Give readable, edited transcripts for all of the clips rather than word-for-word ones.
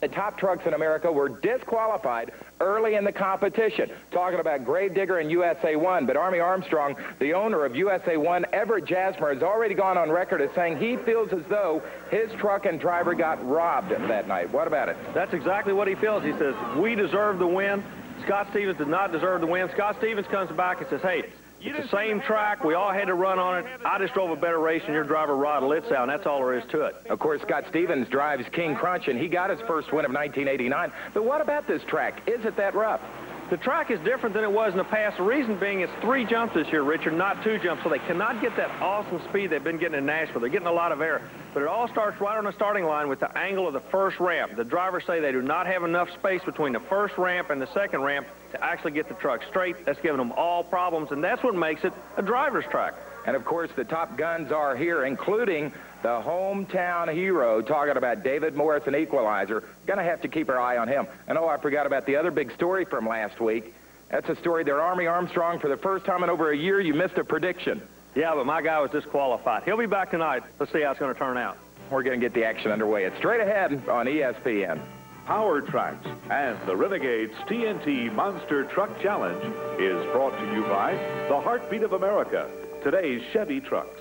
The top trucks in America were disqualified early in the competition. Talking about Gravedigger and USA 1, but Army Armstrong, the owner of USA 1, Everett Jasmer, has already gone on record as saying he feels as though his truck and driver got robbed that night. What about it? That's exactly what he feels. He says, we deserve the win. Scott Stevens did not deserve the win. Scott Stevens comes back and says, hey, it's the same track. We all had to run on it. I just drove a better race than your driver, Rod Litzow, and that's all there is to it. Of course, Scott Stevens drives King Crunch, and he got his first win of 1989. But what about this track? Is it that rough? The track is different than it was in the past. The reason being it's 3 jumps this year, Richard, not 2 jumps, so they cannot get that awesome speed they've been getting in Nashville. They're getting a lot of air. But it all starts right on the starting line with the angle of the first ramp. The drivers say they do not have enough space between the first ramp and the second ramp to actually get the truck straight. That's giving them all problems, and that's what makes it a driver's track. And, of course, the top guns are here, including the hometown hero, talking about David Morris, an equalizer. Going to have to keep our eye on him. And, oh, I forgot about the other big story from last week. That's a story that Army Armstrong, for the first time in over a year, you missed a prediction. Yeah, but my guy was disqualified. He'll be back tonight. Let's see how it's going to turn out. We're going to get the action underway. It's straight ahead on ESPN. Powertrax and the Renegades TNT Monster Truck Challenge is brought to you by the Heartbeat of America, today's Chevy trucks.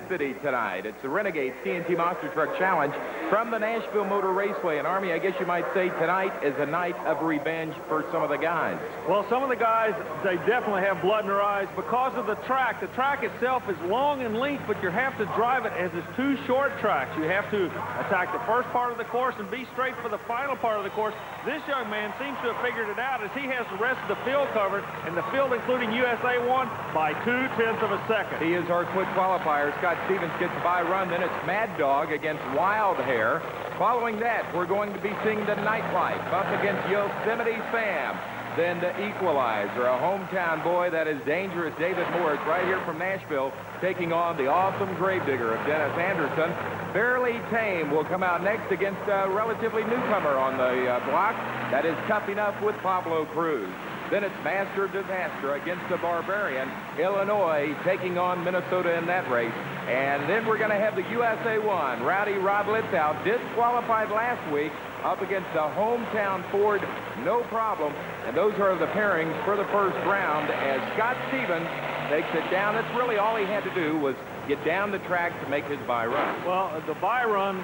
City tonight. It's the Renegades TNT Monster Truck Challenge from the Nashville Motor Raceway. And Army, I guess you might say tonight is a night of revenge for some of the guys. Well, some of the guys, they definitely have blood in their eyes because of the track. The track itself is long in length, but you have to drive it as it's 2 short tracks. You have to attack the first part of the course and be straight for the final part of the course. This young man seems to have figured it out as he has the rest of the field covered, and the field, including USA 1, by 0.2 of a second. He is our quick qualifier. Scott Stevens gets a bye run. Then it's Mad Dog against Wild Hair. Following that, we're going to be seeing the Nightlife up against Yosemite Sam. Then the Equalizer, a hometown boy that is dangerous, David Morris, right here from Nashville, taking on the awesome Gravedigger of Dennis Anderson. Fairly Tame will come out next against a relatively newcomer on the block. That is Tuff-E-Nuff with Pablo Cruz. Then it's Master Disaster against the Barbarian, Illinois, taking on Minnesota in that race. And then we're going to have the USA 1, Rowdy Rod Litzow, disqualified last week, up against the hometown Ford, no problem. And those are the pairings for the first round as Scott Stevens takes it down. That's really all he had to do was get down the track to make his bye run. Well, the bye run,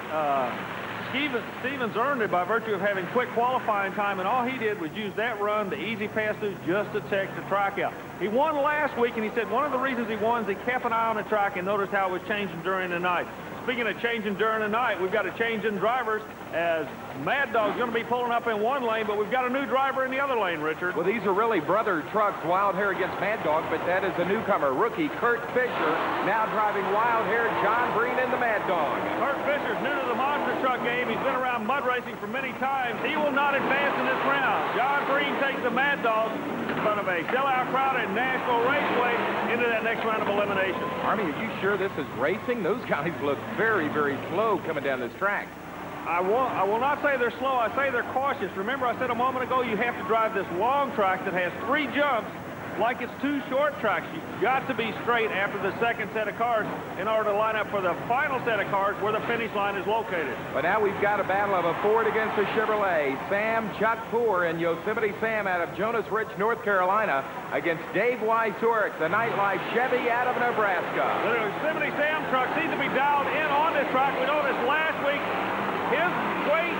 Stevens earned it by virtue of having quick qualifying time, and all he did was use that run, the easy pass-through, just to check the track out. He won last week, and he said one of the reasons he won is he kept an eye on the track and noticed how it was changing during the night. Speaking of changing during the night, we've got a change in drivers as Mad Dog's going to be pulling up in one lane, but we've got a new driver in the other lane, Richard. Well, these are really brother trucks, Wild Hair against Mad Dog, but that is a newcomer, rookie Kurt Fisher, now driving Wild Hair, John Green in the Mad Dog. Kurt Fisher's new to the monster truck game. He's been around mud racing for many times. He will not advance in this round. John Green takes the Mad Dog in front of a sellout crowd at Nashville Raceway into that next round of elimination. Army, are you sure this is racing? Those guys look very, very slow coming down this track. I will not say they're slow. I say they're cautious. Remember, I said a moment ago you have to drive this long track that has 3 jumps like it's 2 short tracks. You've got to be straight after the second set of cars in order to line up for the final set of cars where the finish line is located. But now we've got a battle of a Ford against a Chevrolet. Chuck Poor and Yosemite Sam out of Jonas Rich, North Carolina, against Dave Wysorek, the Nightlife Chevy out of Nebraska. The Yosemite Sam truck seems to be dialed in on this track. We know this last week. His weight,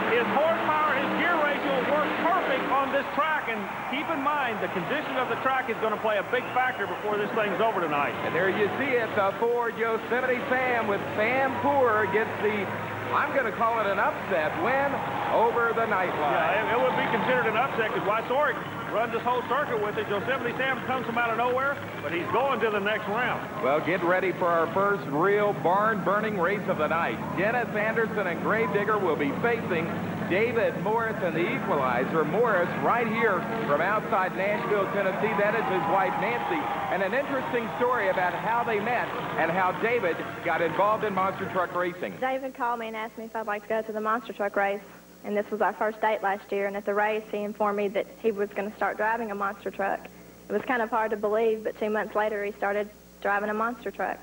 his horsepower, his gear ratio works perfect on this track. And keep in mind, the condition of the track is going to play a big factor before this thing's over tonight. And there you see it, the Ford Yosemite Sam with Sam Poor gets the, I'm going to call it an upset win over the Nightlife. Yeah, it would be considered an upset because Wysorek runs this whole circuit with it. Yosemite Sam comes from out of nowhere, but he's going to the next round. Well, get ready for our first real barn-burning race of the night. Dennis Anderson and Gravedigger will be facing David Morris and the Equalizer. Morris right here from outside Nashville, Tennessee. That is his wife, Nancy. And an interesting story about how they met and how David got involved in monster truck racing. David called me and asked me if I'd like to go to the monster truck race. And this was our first date last year, and at the race, he informed me that he was going to start driving a monster truck. It was kind of hard to believe, but 2 months later, he started driving a monster truck.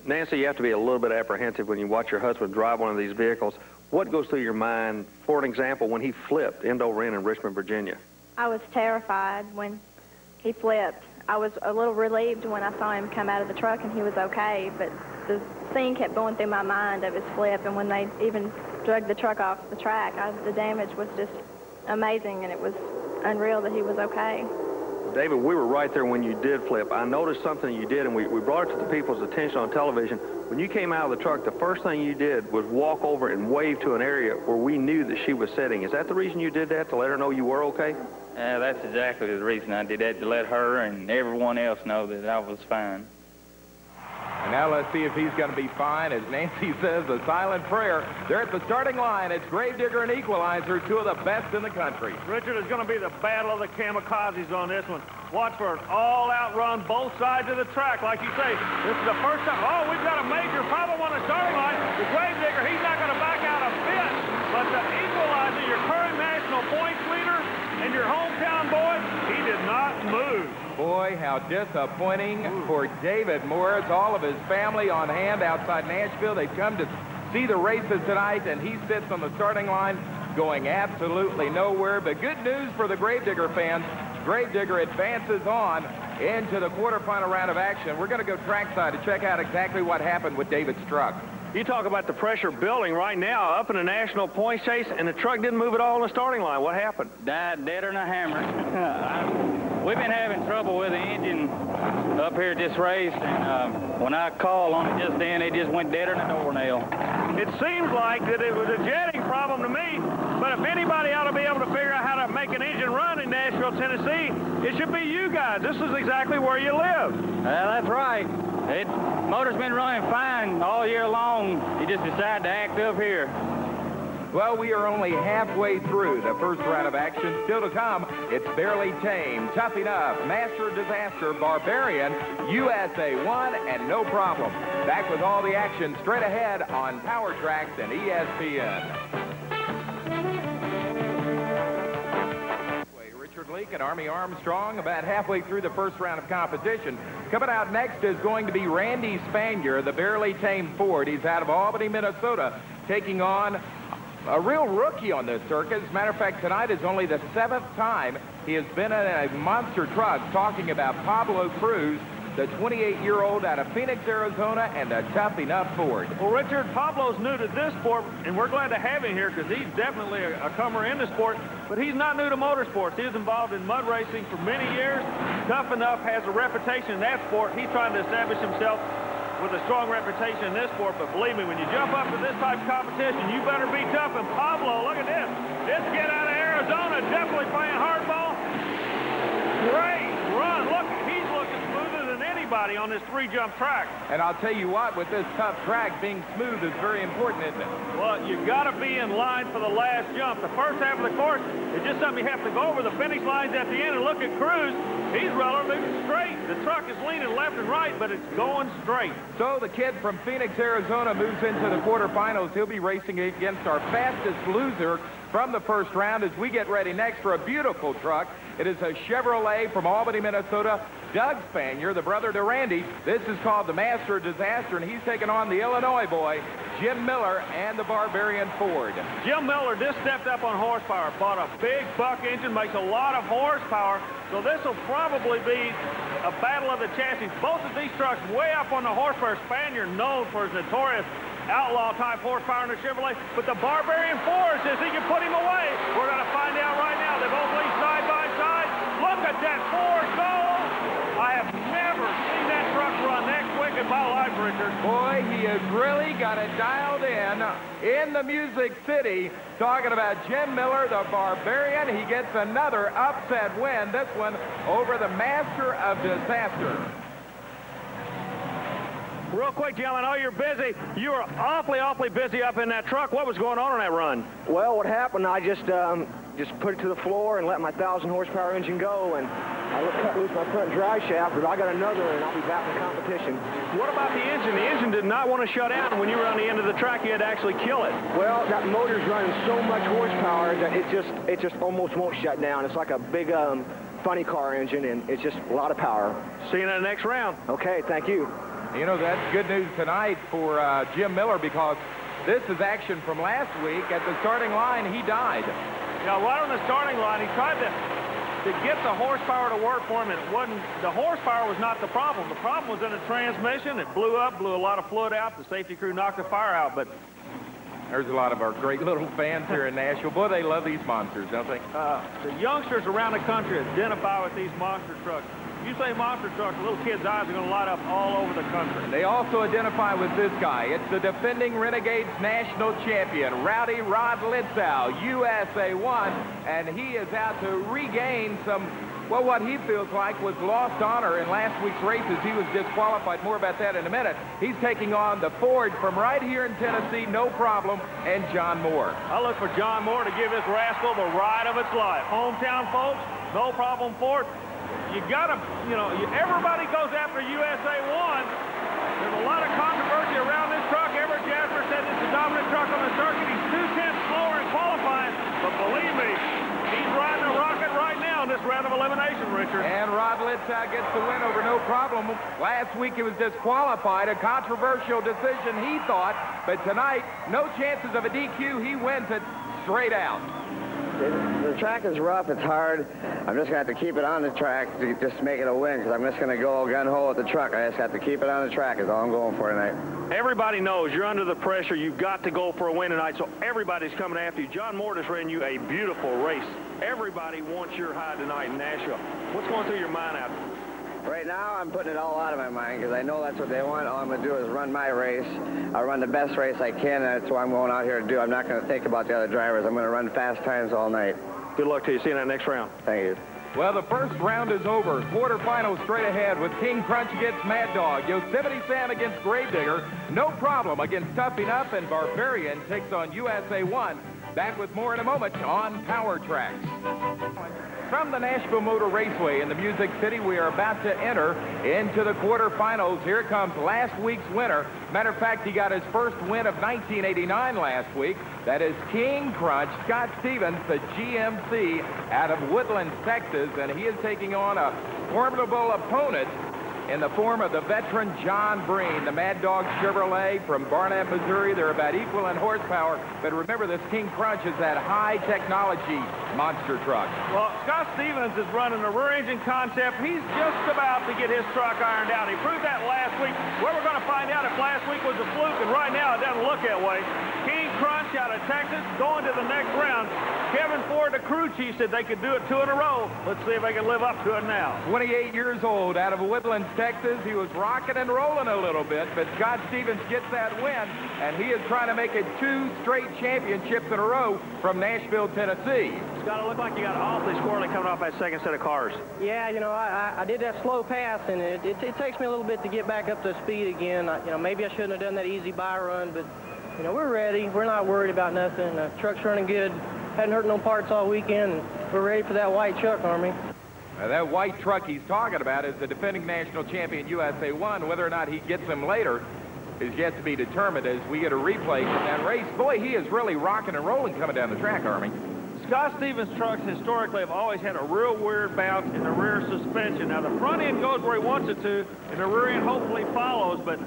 Nancy, you have to be a little bit apprehensive when you watch your husband drive one of these vehicles. What goes through your mind, for an example, when he flipped end over end in Richmond, Virginia? I was terrified when he flipped. I was a little relieved when I saw him come out of the truck and he was okay, but the scene kept going through my mind of his flip, and when they even dragged the truck off the track, the damage was just amazing, and it was unreal that he was okay. David, we were right there when you did flip. I noticed something you did, and we brought it to the people's attention on television. When you came out of the truck, the first thing you did was walk over and wave to an area where we knew that she was sitting. Is that the reason you did that, to let her know you were okay? That's exactly the reason I did that, to let her and everyone else know that I was fine. And now let's see if he's going to be fine. As Nancy says, a silent prayer. They're at the starting line. It's Gravedigger and Equalizer, two of the best in the country. Richard, is going to be the battle of the kamikazes on this one. Watch for an all-out run both sides of the track. Like you say, this is the first time. Oh, we've got a major problem on the starting line. The Gravedigger, he's not going to back out a bit. But the Equalizer, your current national points leader and your hometown boy, he did not move. Boy, how disappointing for David Morris. All of his family on hand outside Nashville. They've come to see the races tonight, and he sits on the starting line going absolutely nowhere. But good news for the Gravedigger fans. Gravedigger advances on into the quarterfinal round of action. We're going to go trackside to check out exactly what happened with David's truck. You talk about the pressure building right now up in the national points chase, and the truck didn't move at all on the starting line. What happened? Died deader than a hammer. We've been having trouble with the engine up here at this race, and when I called on it just then, it just went deader than a doornail. It seems like that it was a jetting problem to me, but if anybody ought to be able to figure out how to make an engine run in Nashville, Tennessee, it should be you guys. This is exactly where you live. Well, that's right. Motor's been running fine all year long. He just decided to act up here. Well, we are only halfway through the first round of action. Still to come, it's Barely Tame, Tuff-E-Nuff, Master Disaster, Barbarian, USA 1, and No Problem. Back with all the action straight ahead on Powertrax and ESPN. Leek and Army Armstrong about halfway through the first round of competition. Coming out next is going to be Randy Spanier, the Barely Tame Ford. He's out of Albany, Minnesota, taking on a real rookie on this circuit. As a matter of fact, tonight is only the 7th time he has been in a monster truck. Talking about Pablo Cruz, the 28-year-old out of Phoenix, Arizona, and the Tuff-E-Nuff Ford. Well, Richard, Pablo's new to this sport, and we're glad to have him here because he's definitely a comer in the sport, but he's not new to motorsports. He is involved in mud racing for many years. Tuff-E-Nuff has a reputation in that sport. He's trying to establish himself with a strong reputation in this sport, but believe me, when you jump up to this type of competition, you better be tough. And Pablo, look at this. This kid out of Arizona, definitely playing hardball. Great run. Look, he's looking smoother than anybody on this 3-jump track. And I'll tell you what, with this tough track, being smooth is very important, isn't it? Well, you've got to be in line for the last jump. The first half of the course is just something you have to go over. The finish line's at the end, and look at Cruz. He's relatively straight. The truck is leaning left and right, but it's going straight. So the kid from Phoenix, Arizona moves into the quarterfinals. He'll be racing against our fastest loser from the first round as we get ready next for a beautiful truck. It is a Chevrolet from Albany, Minnesota. Doug Spanier, the brother to Randy. This is called the Master Disaster, and he's taking on the Illinois boy, Jim Miller, and the Barbarian Ford. Jim Miller just stepped up on horsepower, bought a big buck engine, makes a lot of horsepower, so this will probably be a battle of the chassis. Both of these trucks way up on the horsepower. Spanier known for his notorious outlaw-type horsepower in the Chevrolet, but the Barbarian Ford says he can put him away. We're going to find out right now. They both lead side by side. Look at that Ford go! I have never seen that truck run that quick in my life, Richard. Boy, he has really got it dialed in the Music City. Talking about Jim Miller, the Barbarian. He gets another upset win, this one over the Master of Disaster. Real quick, Jim, I know you're busy. You were awfully busy up in that truck. What was going on that run? Well, what happened, I just put it to the floor and let my 1,000 horsepower engine go, and I cut loose my front drive shaft, but I got another, and I'll be back in competition. What about the engine? The engine did not want to shut down. When you were on the end of the track, you had to actually kill it. Well, that motor's running so much horsepower that it just almost won't shut down. It's like a big funny car engine, and it's just a lot of power. See you in the next round. Okay, thank you. You know, that's good news tonight for Jim Miller, because this is action from last week. At the starting line, he died. Yeah, right on the starting line, he tried to get the horsepower to work for him. It wasn't, the horsepower was not the problem. The problem was in the transmission. It blew up, blew a lot of fluid out. The safety crew knocked the fire out, but there's a lot of our great little fans here in Nashville. Boy, they love these monsters, don't they? The youngsters around the country identify with these monster trucks. If you say monster truck, the little kids' eyes are going to light up all over the country. They also identify with this guy. It's the defending Renegades national champion, Rowdy Rod Litzow, USA 1, and he is out to regain some, well, what he feels like was lost honor in last week's races. He was disqualified. More about that in a minute. He's taking on the Ford from right here in Tennessee, no problem, and John Moore. I look for John Moore to give this rascal the ride of its life. Hometown folks, no problem Ford. You gotta, you know, everybody goes after USA 1. There's a lot of controversy around this truck. Everett Jasper said it's the dominant truck on the circuit. He's 2/10 slower in qualifying, but believe me, he's riding a rocket right now in this round of elimination, Richard. And Rod Litzow gets the win over no problem. Last week he was disqualified, a controversial decision, he thought, but tonight, no chances of a DQ. He wins it straight out. The track is rough, it's hard. I'm just going to have to keep it on the track to just make it a win, because I'm just going to go gun-ho with the truck. I just have to keep it on the track is all I'm going for tonight. Everybody knows you're under the pressure. You've got to go for a win tonight, so everybody's coming after you. John Moore just ran you a beautiful race. Everybody wants your high tonight in Nashville. What's going through your mind out there? Right now, I'm putting it all out of my mind, because I know that's what they want. All I'm going to do is run my race. I'll run the best race I can, and that's what I'm going out here to do. I'm not going to think about the other drivers. I'm going to run fast times all night. Good luck to you. See you in that next round. Thank you. Well, the first round is over. Quarterfinals straight ahead with King Crunch against Mad Dog. Yosemite Sam against Gravedigger. No problem against Tuff-E-Nuff, and Barbarian takes on USA 1. Back with more in a moment on Powertrax. From the Nashville Motor Raceway in the Music City, we are about to enter into the quarterfinals. Here comes last week's winner. Matter of fact, he got his first win of 1989 last week. That is King Crunch, Scott Stevens, the GMC out of Woodland, Texas, and he is taking on a formidable opponent in the form of the veteran John Breen, the Mad Dog Chevrolet from Barnett, Missouri. They're about equal in horsepower, but remember, this King Crunch is that high-technology monster truck. Well, Scott Stevens is running a rear-engine concept. He's just about to get his truck ironed out. He proved that last week. Well, we're going to find out if last week was a fluke, and right now it doesn't look that way. King Crunch out of Texas going to the next round. Kevin Ford, the crew chief, said they could do it 2 in a row. Let's see if they can live up to it now. 28 years old, out of Woodlands, Texas. He was rocking and rolling a little bit, but Scott Stevens gets that win, and he is trying to make it 2 straight championships in a row from Nashville, Tennessee. Scott, it looked like you got awfully squirrely coming off that second set of cars. Yeah, you know, I did that slow pass, and it takes me a little bit to get back up to speed again. You know, maybe I shouldn't have done that easy by run, but, you know, we're ready. We're not worried about nothing. The truck's running good. Hadn't hurt no parts all weekend, and we're ready for that white truck, Army. Now, that white truck he's talking about is the defending national champion USA 1. Whether or not he gets him later is yet to be determined as we get a replay from that race. Boy, he is really rocking and rolling coming down the track, Army. Scott Stevens trucks historically have always had a real weird bounce in the rear suspension. Now, the front end goes where he wants it to, and the rear end hopefully follows, but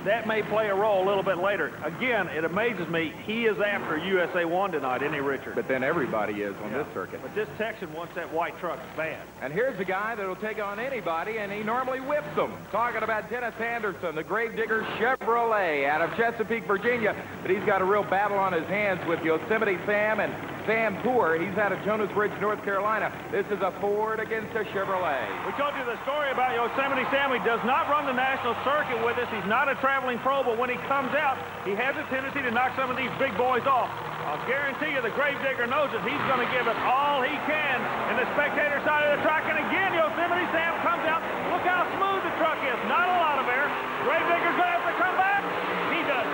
that may play a role a little bit later. Again, it amazes me. He is after USA 1 tonight, isn't he, Richard? But then everybody is on this circuit. But this Texan wants that white truck bad. And here's a guy that will take on anybody, and he normally whips them. Talking about Dennis Anderson, the Gravedigger Chevrolet out of Chesapeake, Virginia. But he's got a real battle on his hands with Yosemite Sam and Sam Poor. He's out of Jonas Ridge, North Carolina. This is a Ford against a Chevrolet. We told you the story about Yosemite Sam. He does not run the national circuit with us. He's not a traveling pro, but when he comes out, he has a tendency to knock some of these big boys off. I'll guarantee you the Gravedigger knows that he's going to give it all he can in the spectator side of the track. And again, Yosemite Sam comes out. Look how smooth the truck is. Not a lot of air. Gravedigger's going to have to come back. He does.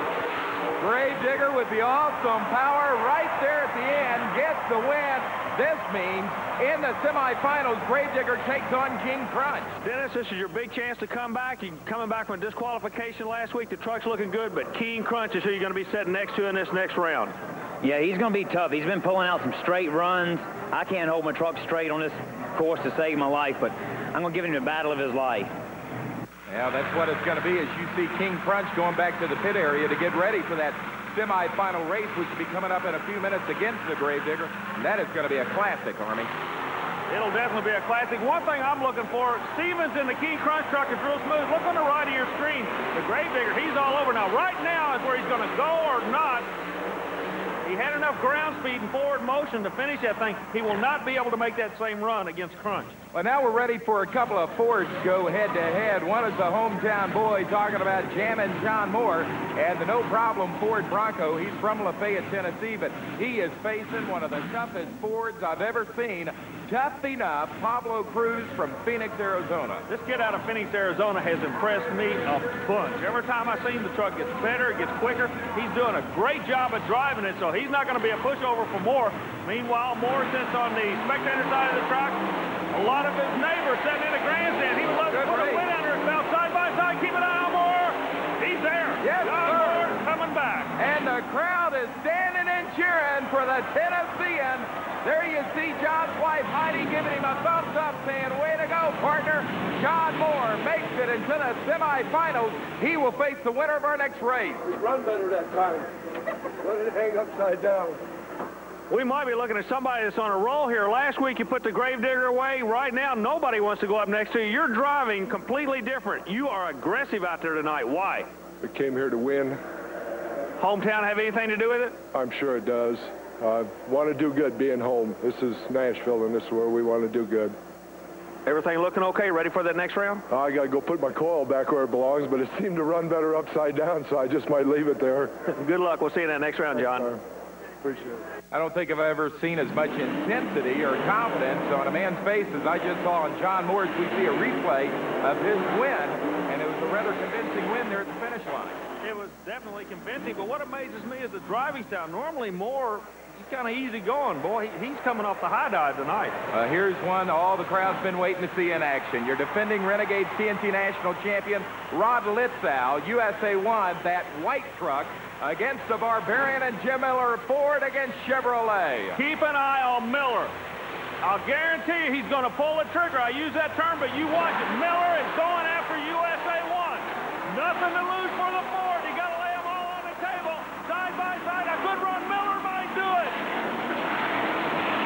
Gravedigger with the awesome power right there at the end gets the win. This means in the semifinals, Gravedigger takes on King Crunch. Dennis, this is your big chance to come back. You're coming back from a disqualification last week. The truck's looking good, but King Crunch is who you're going to be sitting next to in this next round. Yeah, he's going to be tough. He's been pulling out some straight runs. I can't hold my truck straight on this course to save my life, but I'm going to give him the battle of his life. Yeah, that's what it's going to be as you see King Crunch going back to the pit area to get ready for that semifinal race, which will be coming up in a few minutes against the Gravedigger. And that is going to be a classic, Army. It'll definitely be a classic. One thing I'm looking for, Stevens in the King Crunch truck is real smooth. Look on the right of your screen. The Gravedigger, he's all over. Now, right now is where he's going to go or not. He had enough ground speed and forward motion to finish that thing. He will not be able to make that same run against Crunch. Well, now we're ready for a couple of Fords go head-to-head. One is the hometown boy talking about jamming John Moore and the no-problem Ford Bronco. He's from Lafayette, Tennessee, but he is facing one of the toughest Fords I've ever seen. Tuff-E-Nuff, Pablo Cruz from Phoenix, Arizona. This kid out of Phoenix, Arizona has impressed me a bunch. Every time I see him, the truck gets better, it gets quicker. He's doing a great job of driving it, so he's not going to be a pushover for Moore. Meanwhile, Moore sits on the spectator side of the truck. A lot of his neighbors sitting in the grandstand. He would love to put a win under his belt side by side. Keep an eye on Moore. He's there. Yes, John Moore coming back. And the crowd is standing and cheering for the Tennessean. There you see John's wife, Heidi, giving him a thumbs up, saying, way to go, partner. John Moore makes it into the semifinals. He will face the winner of our next race. We run better that time. Let it hang upside down. We might be looking at somebody that's on a roll here. Last week you put the Gravedigger away. Right now, nobody wants to go up next to you. You're driving completely different. You are aggressive out there tonight. Why? We came here to win. Hometown have anything to do with it? I'm sure it does. I want to do good being home. This is Nashville, and this is where we want to do good. Everything looking okay? Ready for that next round? I got to go put my coil back where it belongs, but it seemed to run better upside down, so I just might leave it there. Good luck. We'll see you in that next round, John. Appreciate it. I don't think I've ever seen as much intensity or confidence on a man's face as I just saw on John Moore's. We see a replay of his win, and it was a rather convincing win there at the finish line. It was definitely convincing, but what amazes me is the driving style. Normally Moore, he's kind of easy going. Boy, he's coming off the high dive tonight. Here's one all the crowd's been waiting to see in action. Your defending Renegades TNT National Champion, Rod Litzow, USA 1, that white truck, against the Barbarian and Jim Miller Ford against Chevrolet. Keep an eye on Miller. I'll guarantee you he's going to pull the trigger. I use that term, but you watch it. Miller is going after USA 1. Nothing to lose for the Ford. You got to lay them all on the table. Side by side, a good run. Miller might do it.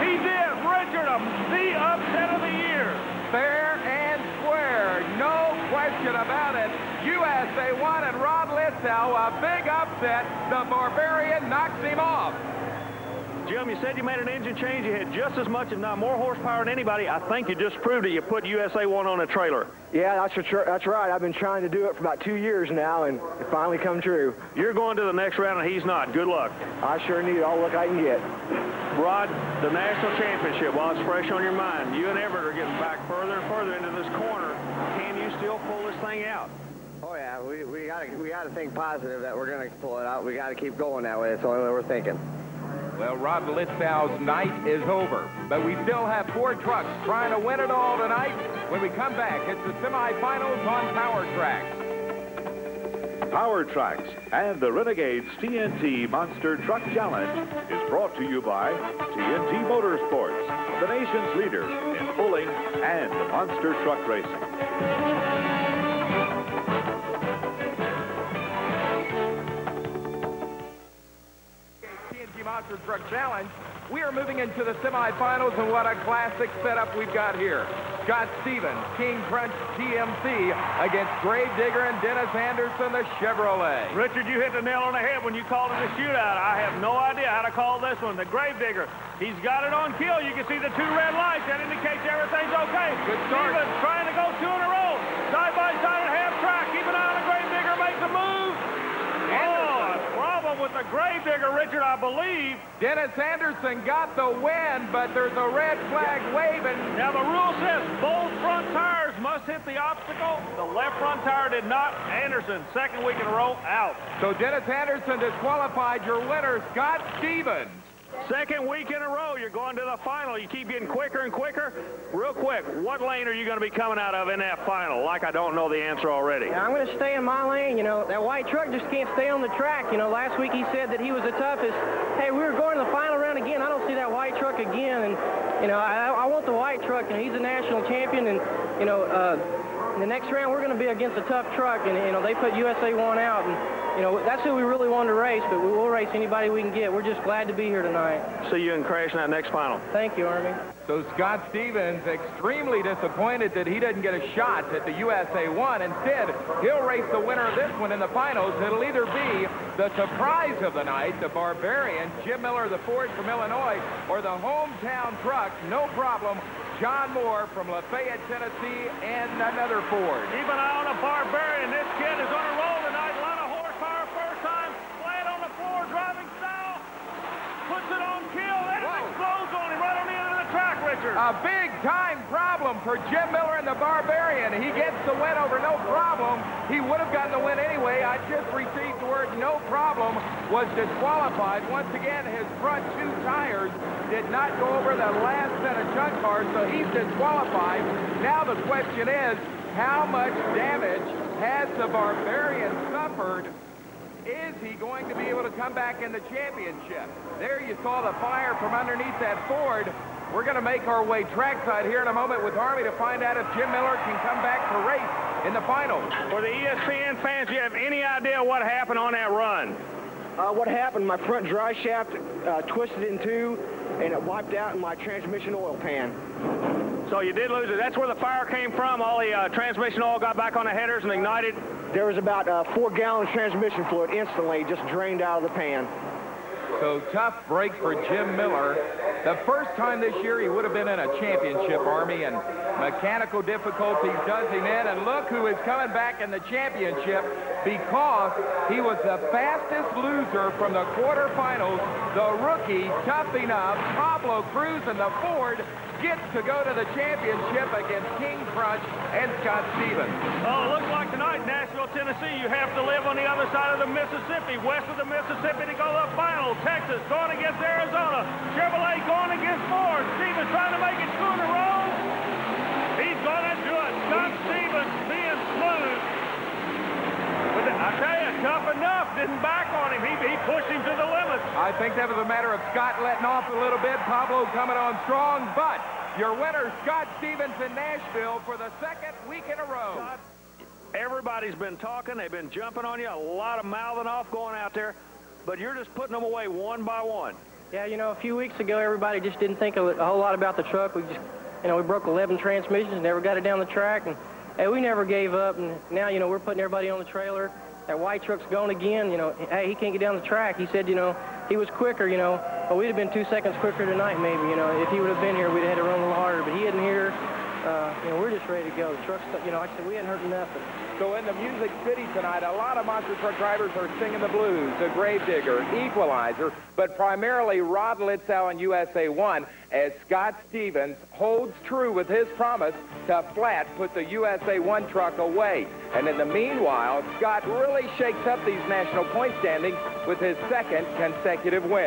He did. Richard, the upset of the year. Fair and square, no question about it. USA 1 and Rod Litzow, a big upset. The Barbarian knocks him off. Jim, you said you made an engine change. You had just as much, if not more horsepower than anybody. I think you just proved it. You put USA 1 on a trailer. Yeah, that's right. I've been trying to do it for about 2 years now, and it finally come true. You're going to the next round, and he's not. Good luck. I sure need all the luck I can get. Rod, the national championship, while it's fresh on your mind, you and Everett are getting back further and further into this corner. Can you still pull this thing out? Oh, yeah. We got to think positive that we're going to pull it out. We got to keep going that way. That's the only way we're thinking. Well, Rod Litzow's night is over, but we still have 4 trucks trying to win it all tonight. When we come back, it's the semifinals on Powertrax. Powertrax and the Renegades TNT Monster Truck Challenge is brought to you by TNT Motorsports, the nation's leader in pulling and monster truck racing. TNT Monster Truck Challenge. We are moving into the semifinals, and what a classic setup we've got here. Scott Stevens, King Crunch TMC, against Gravedigger and Dennis Anderson, the Chevrolet. Richard, you hit the nail on the head when you called it a shootout. I have no idea how to call this one. The Gravedigger, he's got it on kill. You can see the 2 red lights. That indicates everything's okay. Good start. Stevens trying to go 2 in a row. Side by side at half track. Keep an eye on the Gravedigger. Makes a move. Oh, a problem with the Gravedigger, Richard, I believe. Dennis Anderson got the win, but there's a red flag waving. Now, the rule says both front tires must hit the obstacle. The left front tire did not. Anderson, 2nd week in a row, out. So Dennis Anderson disqualified. Your winner, Scott Stevens. 2nd week in a row, you're going to the final. You keep getting quicker and quicker. Real quick, what lane are you going to be coming out of in that final? Like I don't know the answer already. Yeah, I'm going to stay in my lane. You know, that white truck just can't stay on the track. You know, last week he said that he was the toughest. Hey, we were going to the final round again. I don't see that white truck again. And, you know, I want the white truck. You know, he's a national champion. And, you know, In the next round, we're going to be against a tough truck, and they put USA 1 out, and that's who we really wanted to race, but we will race anybody we can get. We're just glad to be here tonight. See you in crash in that next final. Thank you, Army. So Scott Stevens extremely disappointed that he didn't get a shot at the USA 1. Instead, he'll race the winner of this one in the finals. It'll either be the surprise of the night, the Barbarian, Jim Miller, the Ford from Illinois, or the hometown truck, no problem, John Moore from Lafayette, Tennessee, and another Ford. Keep an eye on the Barbarian. This kid is on a roll tonight. A lot of horsepower first time. Flat on the floor, driving style. Puts it on kill. And it explodes on him right on the end of the track, Richard. A big-time problem for Jim Miller and the Barbarian. He gets the win over no problem. He would have gotten the win anyway. I just received the word no problem was disqualified. Once again, his front two tires did not go over the last set of junk cars, so he's disqualified. Now the question is, how much damage has the Barbarian suffered? Is he going to be able to come back in the championship? There you saw the fire from underneath that Ford. We're going to make our way trackside here in a moment with Army to find out if Jim Miller can come back to race in the finals. For the ESPN fans, do you have any idea what happened on that run? What happened, my front drive shaft twisted in two, and it wiped out in my transmission oil pan. So you did lose it. That's where the fire came from. All the transmission oil got back on the headers and ignited. There was about 4 gallons of transmission fluid instantly just drained out of the pan. So tough break for Jim Miller. The first time this year he would have been in a championship, Army, and mechanical difficulties does him in. And look who is coming back in the championship because he was the fastest loser from the quarterfinals. The rookie, Tuff-E-Nuff, Pablo Cruz, and the Ford gets to go to the championship against King Crunch and Scott Stevens. Oh, it looks like tonight, Nashville, Tennessee, you have to live on the other side of the Mississippi. West of the Mississippi to go to the final. Texas going against Arizona. Chevrolet going against Ford. Stevens trying to make it 2 in a row. He's going to do it. Scott Stevens being smooth. But I tell you, Tuff-E-Nuff didn't back on him. He pushed him to the limit. I think that was a matter of Scott letting off a little bit, Pablo coming on strong, but your winner, Scott Stevens in Nashville for the second week in a row. Scott, everybody's been talking. They've been jumping on you. A lot of mouthing off going out there, but you're just putting them away one by one. Yeah, a few weeks ago, everybody just didn't think a whole lot about the truck. We just, we broke 11 transmissions, never got it down the track, and hey, we never gave up, and now, we're putting everybody on the trailer. That white truck's going again, hey, he can't get down the track. He said, he was quicker, but we'd have been 2 seconds quicker tonight, maybe, if he would have been here, we'd have had to run a little harder, but he isn't here. We're just ready to go. The truck's, like I said, we hadn't heard nothing. So in the Music City tonight, a lot of monster truck drivers are singing the blues, the Gravedigger, Equalizer, but primarily Rod Litzow and USA 1 as Scott Stevens holds true with his promise to flat put the USA 1 truck away. And in the meanwhile, Scott really shakes up these national point standings with his second consecutive win.